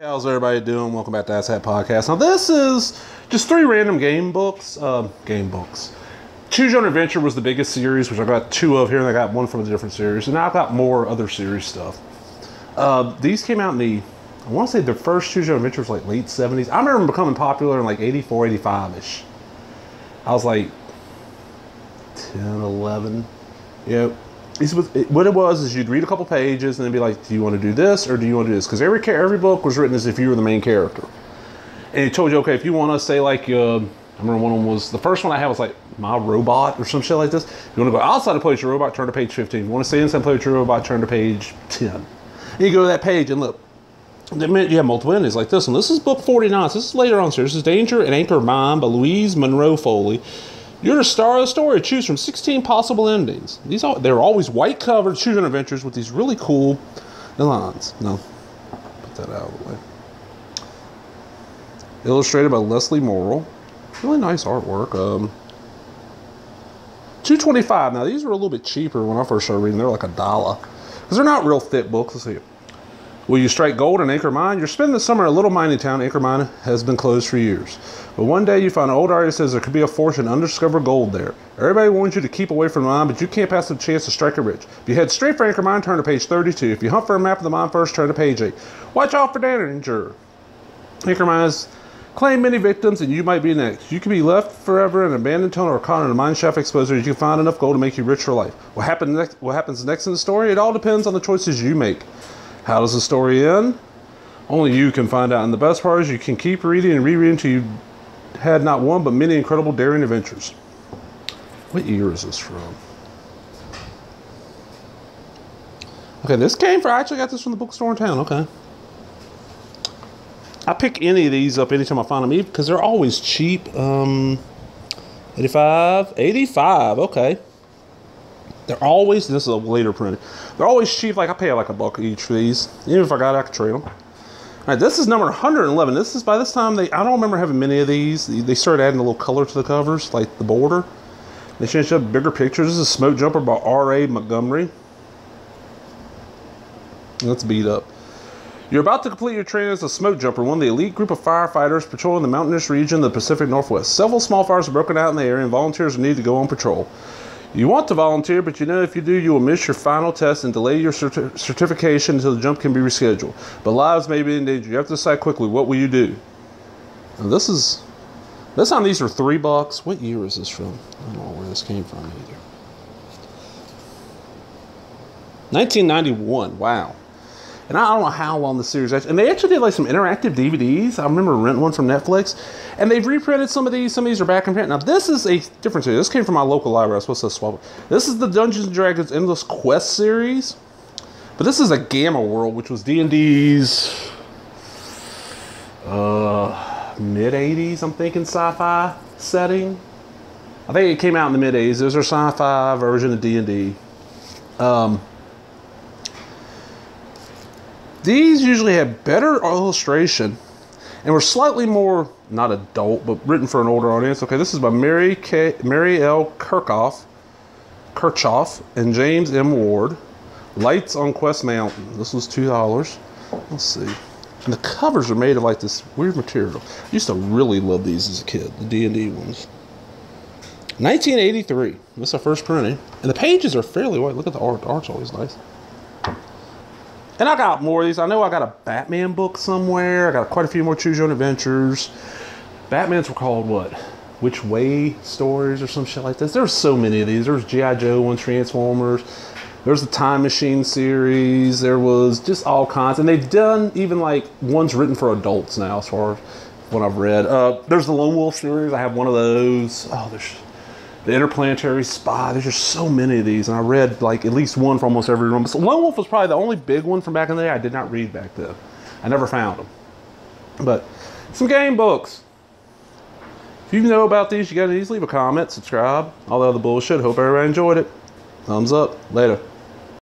How's everybody doing? Welcome back to Ass Hat Podcast. Now this is just 3 random game books. Choose Your Own Adventure was the biggest series, which I got 2 of here, and I got 1 from a different series, and now I've got more other series stuff. These came out in the, I want to say the first Choose Your Own Adventure was like late 70s. I remember them becoming popular in like 84, 85-ish. I was like 10, 11. Yep. What it was is you'd read a couple pages and then be like, do you want to do this or do you want to do this? Because every book was written as if you were the main character. And it told you, okay, if you want to say like, I remember one of them was, the first one I had was like, My Robot or some shit like this. If you want to go outside to play with your robot, turn to page 15. If you want to stay inside and play with your robot, turn to page 10. And you go to that page and look, you have multiple endings like this one. This is book 49. So this is later on. So this is Danger and Anchor Mine by Louise Monroe Foley. You're the star of the story. Choose from 16 possible endings. They're always white covered Choose Your Own Adventures with these really cool lines. No, put that out of the way. Illustrated by Leslie Morrill. Really nice artwork. $2.25. Now these were a little bit cheaper when I first started reading. They're like $1 because they're not real thick books. Let's see. Will you strike gold in Anchor Mine? You're spending the summer in a little mining town. Anchor Mine has been closed for years. But one day you find an old artist says there could be a fortune undiscovered gold there. Everybody warns you to keep away from the mine, but you can't pass the chance to strike it rich. If you head straight for Anchor Mine, turn to page 32. If you hunt for a map of the mine first, turn to page 8. Watch out for danger. Anchor Mine has claimed many victims, and you might be next. You could be left forever in an abandoned tunnel or caught in a mine shaft exposure. You can find enough gold to make you rich for life. What happens next in the story? It all depends on the choices you make. How does the story end? Only you can find out. And the best part is you can keep reading and rereading until you had not one but many incredible daring adventures. What year is this from? Okay, I actually got this from the bookstore in town. Okay. I pick any of these up anytime I find them because they're always cheap. 85. Okay. They're always, this is a later print. They're always cheap. Like I pay like $1 each for these. Even if I got it, I could trade them. All right, this is number 111. This is by this time I don't remember having many of these. They started adding a little color to the covers, like the border. They changed up bigger pictures. This is Smoke Jumper by R.A. Montgomery. Let's beat up. You're about to complete your training as a smoke jumper, one of the elite group of firefighters patrolling the mountainous region of the Pacific Northwest. Several small fires have broken out in the area, and volunteers are needed to go on patrol. You want to volunteer, but you know if you do, you will miss your final test and delay your certification until the jump can be rescheduled. But lives may be in danger. You have to decide quickly, what will you do? Now this time these are $3. What year is this from? I don't know where this came from either. 1991. Wow. And I don't know how long the series actually, and they actually did like some interactive DVDs. I remember renting one from Netflix, and they've reprinted some of these. Some of these are back in print. Now this is a different series. This came from my local library. I was supposed to swap it. This is the Dungeons and Dragons Endless Quest series, but this is a Gamma World, which was D&D's mid '80s. I'm thinking sci-fi setting. I think it came out in the mid '80s. There's a sci-fi version of D&D. These usually have better illustration and were slightly more, not adult, but written for an older audience. Okay, this is by Mary L. Kirchhoff and James M. Ward. Lights on Quest Mountain. This was $2. Let's see. And the covers are made of like this weird material. I used to really love these as a kid, the D&D ones. 1983. This is our first printing. And the pages are fairly white. Look at the art. The art's always nice. And I got more of these. I know I got a Batman book somewhere. I got quite a few more Choose Your Own Adventures. Batman's were called what? Which Way stories or some shit like this. There's so many of these. There's G.I. Joe ones, Transformers. There's the Time Machine series. There was just all kinds. And they've done even like ones written for adults now as far as what I've read. There's the Lone Wolf series. I have one of those. Oh, there's the Interplanetary Spy. There's just so many of these, and I read like at least one for almost every one. So Lone Wolf was probably the only big one from back in the day I did not read back then. I never found them. But some game books. If you know about these, you got these, leave a comment, subscribe, all the other bullshit. Hope everybody enjoyed it. Thumbs up. Later.